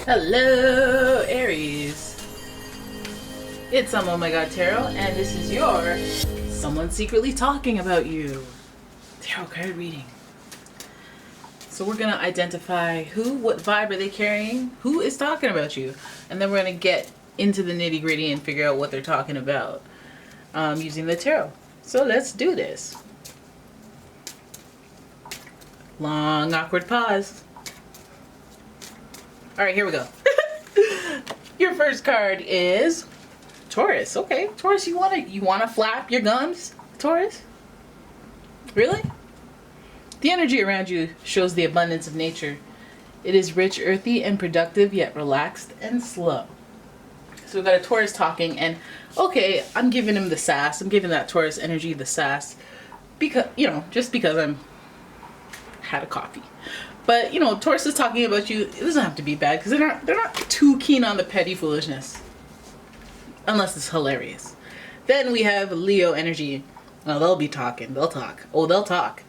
Hello, Aries. It's umomgtarot, and this is your Someone Secretly Talking About You tarot card reading. So we're going to identify what vibe are they carrying, who is talking about you, and then we're going to get into the nitty gritty and figure out what they're talking about using the tarot. So let's do this. Long, awkward pause. All right, here we go. Your first card is Taurus. Okay, Taurus, you wanna flap your gums, Taurus? Really? The energy around you shows the abundance of nature. It is rich, earthy, and productive, yet relaxed and slow. So we've got a Taurus talking, and okay, I'm giving him the sass. I'm giving that Taurus energy the sass because just because I'm had a coffee. But Taurus is talking about you. It doesn't have to be bad because they're not too keen on the petty foolishness, unless it's hilarious. Then we have Leo energy. Well, they'll be talking. They'll talk. Oh, they'll talk.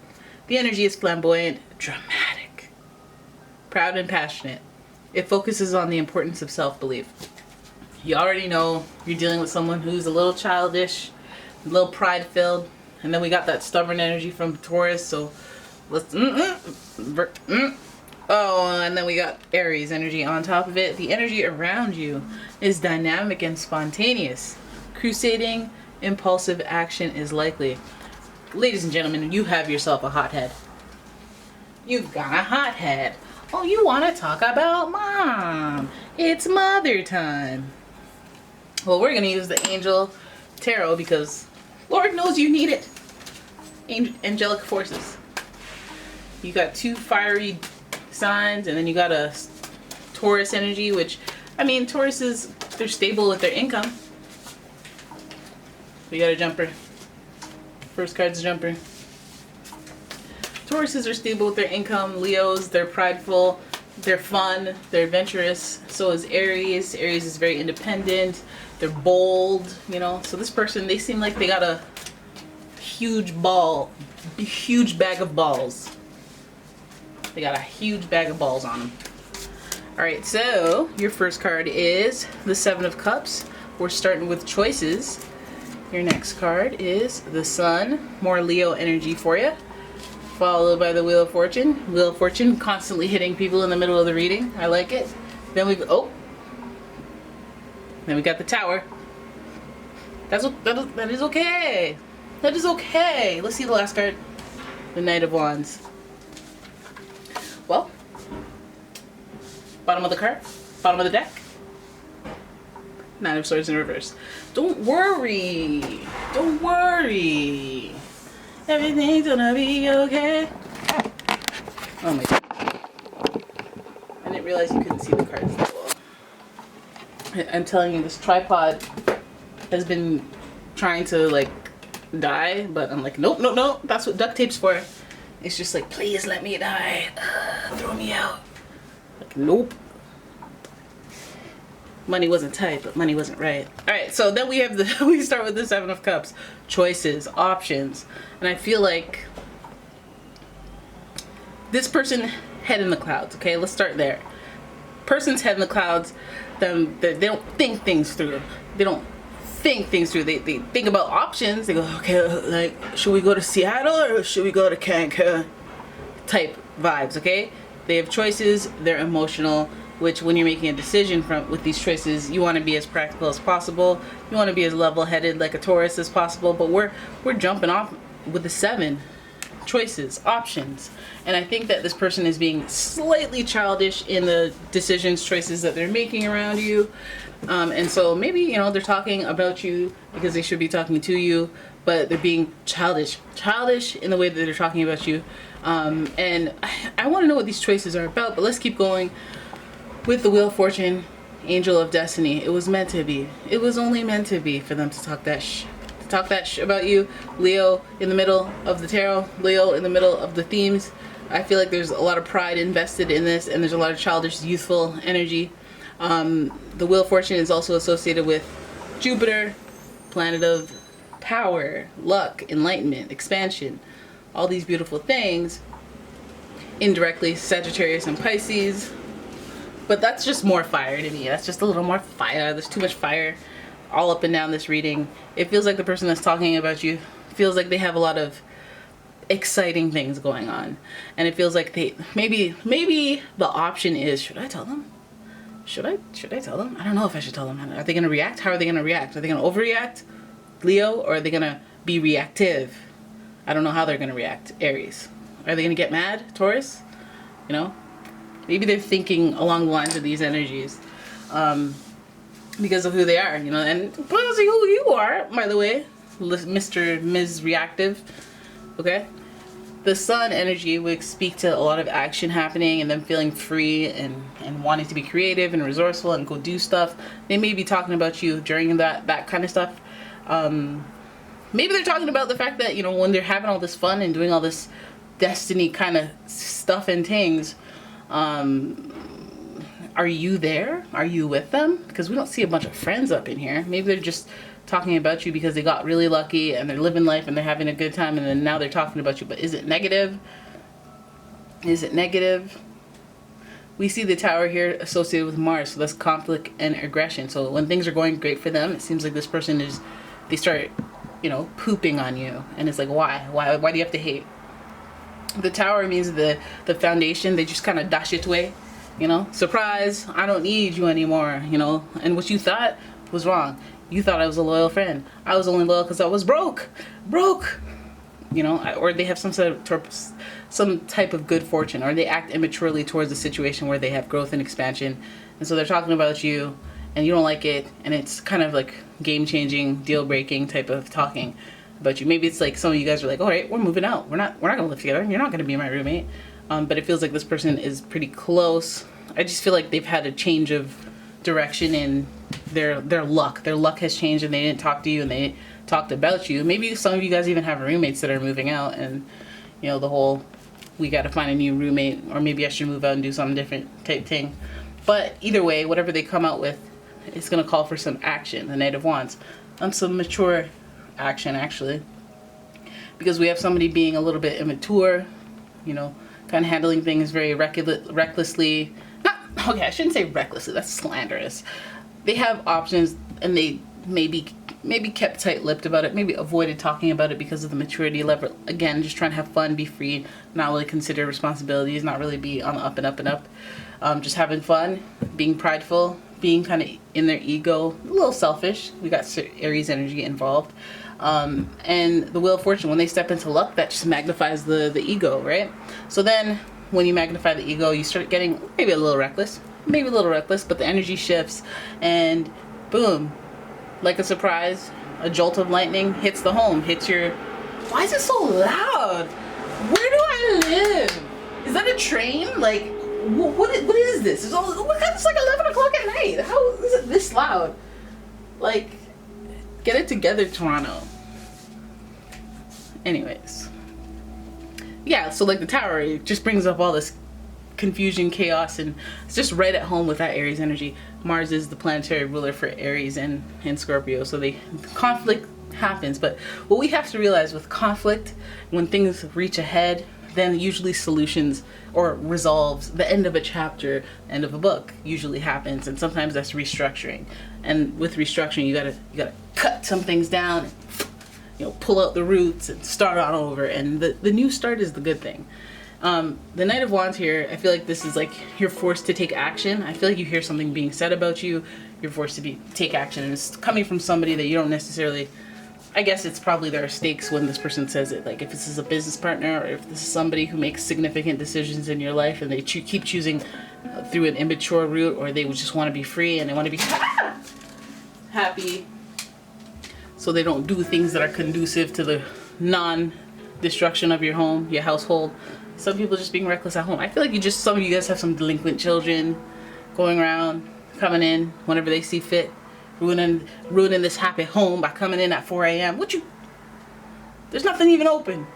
The energy is flamboyant, dramatic, proud, and passionate. It focuses on the importance of self-belief. You already know you're dealing with someone who's a little childish, a little pride-filled, and then we got that stubborn energy from Taurus. So let's oh, and then we got Aries energy on top of it. The energy around you is dynamic and spontaneous. Crusading, impulsive action is likely. Ladies and gentlemen, you have yourself a hothead. You've got a hothead. Oh, you want to talk about mom? It's mother time. Well, we're going to use the Angel Tarot because Lord knows you need it. Angelic forces. You got two fiery signs, and then you got a Taurus energy, which, Tauruses, they're stable with their income. We got a jumper. First card's a jumper. Tauruses are stable with their income. Leos, they're prideful, they're fun, they're adventurous. So is Aries. Aries is very independent. They're bold, So this person, they seem like they got a huge bag of balls. They got a huge bag of balls on them. Alright, so your first card is the Seven of Cups. We're starting with choices. Your next card is the Sun. More Leo energy for you. Followed by the Wheel of Fortune. Wheel of Fortune constantly hitting people in the middle of the reading. I like it. Then we got the Tower. That is okay. That is okay. Let's see the last card. The Knight of Wands. Well, bottom of the card, bottom of the deck. Nine of Swords in reverse. Don't worry. Don't worry. Everything's gonna be okay. Oh my god. I didn't realize you couldn't see the cards that well. I'm telling you, this tripod has been trying to die, but I'm like, nope. That's what duct tape's for. It's just like, please let me die. Throw me out. Like, nope. Money wasn't tight, but money wasn't right. Alright, so then we have we start with the Seven of Cups. Choices, options. And I feel like this person head in the clouds, okay? Let's start there. Person's head in the clouds, they don't think things through. They don't think things through. They think about options. They go, okay, should we go to Seattle or should we go to Cancun? Type vibes, okay? They have choices. They're emotional, which when you're making a decision with these choices, you want to be as practical as possible. You want to be as level-headed like a Taurus as possible, but we're jumping off with the 7 choices, options. And I think that this person is being slightly childish in the choices that they're making around you. And so maybe, they're talking about you because they should be talking to you, but they're being childish in the way that they're talking about you. And I want to know what these choices are about, but let's keep going with the Wheel of Fortune, Angel of Destiny. It was meant to be. It was only meant to be for them to talk that about you. Leo in the middle of the tarot, Leo in the middle of the themes. I feel like there's a lot of pride invested in this, and there's a lot of childish, youthful energy. The Wheel of Fortune is also associated with Jupiter, planet of power, luck, enlightenment, expansion, all these beautiful things. Indirectly, Sagittarius and Pisces. But that's just more fire to me. That's just a little more fire. There's too much fire all up and down this reading. It feels like the person that's talking about you feels like they have a lot of exciting things going on. And it feels like they maybe the option is, should I tell them? Should I tell them? I don't know if I should tell them. Are they going to react? How are they going to react? Are they going to overreact, Leo, or are they going to be reactive? I don't know how they're going to react, Aries. Are they going to get mad, Taurus? You know? Maybe they're thinking along the lines of these energies because of who they are, you know, and plus who you are, by the way, Mr. Ms. Reactive, okay? The sun energy would speak to a lot of action happening and them feeling free and wanting to be creative and resourceful and go do stuff. They may be talking about you during that kind of stuff. Maybe they're talking about the fact that, you know, when they're having all this fun and doing all this destiny kind of stuff and things, are you there? Are you with them? Because we don't see a bunch of friends up in here. Maybe they're just talking about you because they got really lucky and they're living life and they're having a good time, and then now they're talking about you. But is it negative? Is it negative? We see the Tower here associated with Mars, so that's conflict and aggression. So when things are going great for them, it seems like this person they start, you know, pooping on you, and it's like, why do you have to hate? The Tower means the foundation. They just kind of dash it away, you know, surprise, I don't need you anymore, you know. And what you thought was wrong. You thought I was a loyal friend. I was only loyal because I was broke, you know. Or they have some type of good fortune, or they act immaturely towards a situation where they have growth and expansion, and so they're talking about you and you don't like it, and it's kind of like game-changing, deal-breaking type of talking about you. Maybe it's like some of you guys are like, all right, we're moving out, we're not gonna live together, you're not gonna be my roommate. But it feels like this person is pretty close. I just feel like they've had a change of direction in their luck. Their luck has changed, and they didn't talk to you, and they talked about you. Maybe some of you guys even have roommates that are moving out, and you know, the whole we got to find a new roommate, or maybe I should move out and do something different type thing. But either way, whatever they come out with, it's going to call for some action, the Knight of Wands, some mature action actually, because we have somebody being a little bit immature, you know, kind of handling things very recklessly. Okay, I shouldn't say recklessly, that's slanderous. They have options, and they maybe kept tight-lipped about it, maybe avoided talking about it because of the maturity level. Again, just trying to have fun, be free, not really consider responsibilities, not really be on the up and up and up. Just having fun, being prideful, being kind of in their ego, a little selfish. We got Aries energy involved. And the Wheel of Fortune, when they step into luck, that just magnifies the ego, right? So then when you magnify the ego, you start getting maybe a little reckless, but the energy shifts, and boom, like a surprise, a jolt of lightning hits the home, hits your... Why is it so loud? Where do I live? Is that a train? Like, what is this? It's like 11 o'clock at night. How is it this loud? Like, get it together, Toronto. Anyways. Yeah, so like the Tower, it just brings up all this confusion, chaos, and it's just right at home with that Aries energy. Mars is the planetary ruler for Aries and Scorpio, so conflict happens. But what we have to realize with conflict, when things reach a head, then usually solutions or resolves, the end of a chapter, end of a book usually happens, and sometimes that's restructuring. And with restructuring, you gotta cut some things down, you know, pull out the roots and start on over, and the new start is the good thing. The Knight of Wands here, I feel like this is like you're forced to take action. I feel like you hear something being said about you, you're forced to take action, and it's coming from somebody that you don't necessarily... I guess it's probably there are stakes when this person says it. Like if this is a business partner, or if this is somebody who makes significant decisions in your life, and they keep choosing through an immature route, or they would just want to be free and they want to be happy, so they don't do things that are conducive to the non-destruction of your home, your household. Some people just being reckless at home. I feel like some of you guys have some delinquent children going around, coming in whenever they see fit, ruining this happy home by coming in at 4 a.m. There's nothing even open.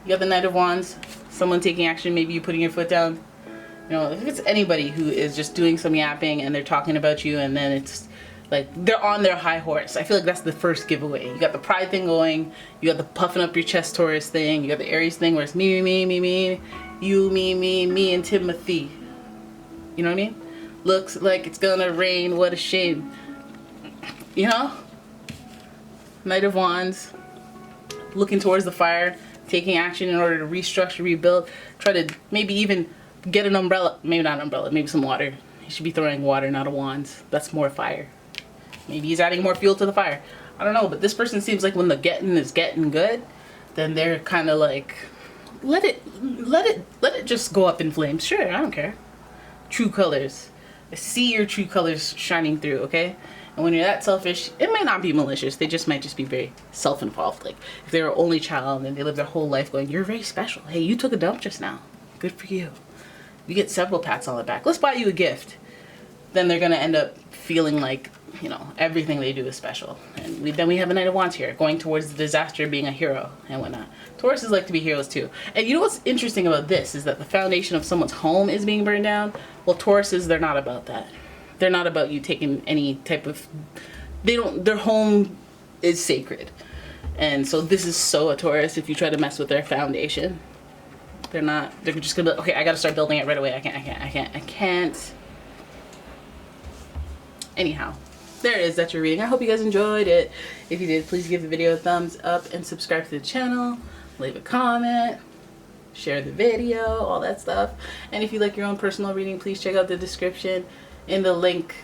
You got the Knight of Wands, someone taking action, maybe you putting your foot down. You know, if it's anybody who is just doing some yapping and they're talking about you, and then it's like they're on their high horse. I feel like that's the first giveaway. You got the pride thing going, you got the puffing up your chest Taurus thing, you got the Aries thing where it's me, you, me, and Timothy. You know what I mean? Looks like it's gonna rain, what a shame. You know? Knight of Wands, looking towards the fire, taking action in order to restructure, rebuild, try to maybe even get an umbrella. Maybe not an umbrella, maybe some water. He should be throwing water, not a wands. That's more fire. Maybe he's adding more fuel to the fire. I don't know, but this person seems like when the getting is getting good, then they're kind of like, let it just go up in flames. Sure, I don't care. True colors. I see your true colors shining through, okay? And when you're that selfish, it might not be malicious. They just might just be very self-involved. Like if they're an only child and they live their whole life going, you're very special. Hey, you took a dump just now. Good for you. You get several pats on the back. Let's buy you a gift. Then they're gonna end up feeling like, you know, everything they do is special. And then we have a Knight of Wands here, going towards the disaster, being a hero and whatnot. Tauruses like to be heroes too. And you know what's interesting about this is that the foundation of someone's home is being burned down. Well, Tauruses, they're not about that. They're not about you taking any type of, their home is sacred. And so this is so a Taurus if you try to mess with their foundation. They're just gonna be, okay, I gotta start building it right away. I can't. Anyhow, there it is, that's your reading. I hope you guys enjoyed it. If you did, please give the video a thumbs up and subscribe to the channel. Leave a comment, share the video, all that stuff. And if you like your own personal reading, please check out the description in the link.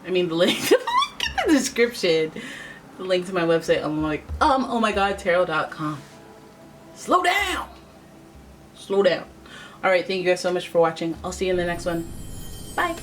The link in the description. The link to my website, umomgtarot.com. Slow down. Slow down. All right, thank you guys so much for watching. I'll see you in the next one. Bye.